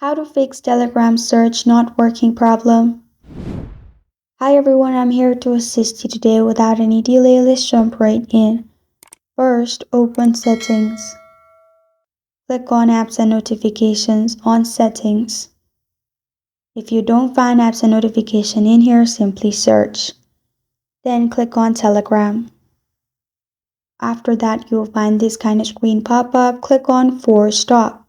How to fix Telegram search not working problem. Hi everyone, I'm here to assist you today. Without any delay, let's jump right in. First, open Settings. Click on Apps and Notifications on Settings. If you don't find Apps and Notification in here, simply search. Then click on Telegram. After that, you'll find this kind of screen pop up. Click on Force Stop.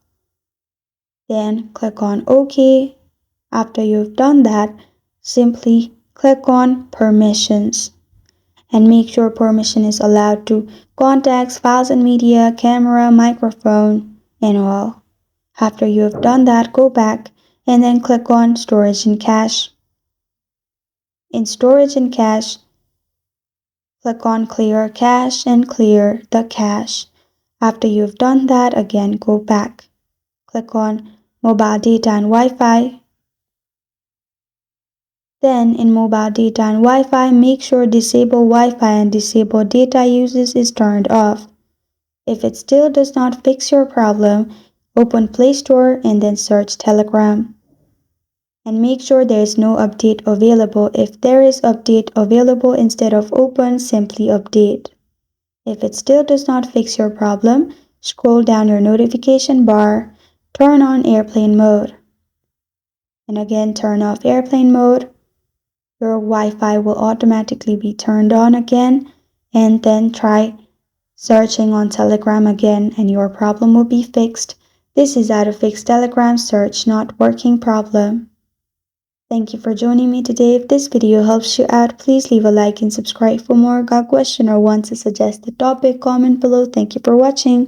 Then click on OK. After you've done that, simply click on Permissions and make sure permission is allowed to contacts, files and media, camera, microphone, and all. After you have done that, go back and then click on Storage and Cache. In Storage and Cache, click on Clear Cache and clear the cache. After you've done that, again go back. Click on Mobile Data and Wi-Fi. Then in mobile data and Wi-Fi, make sure disable Wi-Fi and disable data uses is turned off. If it still does not fix your problem, open Play Store and then search Telegram. And make sure there is no update available. If there is update available instead of open, simply update. If it still does not fix your problem, scroll down your notification bar, turn on airplane mode. And again, turn off airplane mode. Your Wi-Fi will automatically be turned on again, and then try searching on Telegram again and your problem will be fixed. This is how to fix Telegram search not working problem. Thank you for joining me today. If this video helps you out, please leave a like and subscribe for more. Got a question or want to suggest a topic? Comment below. Thank you for watching.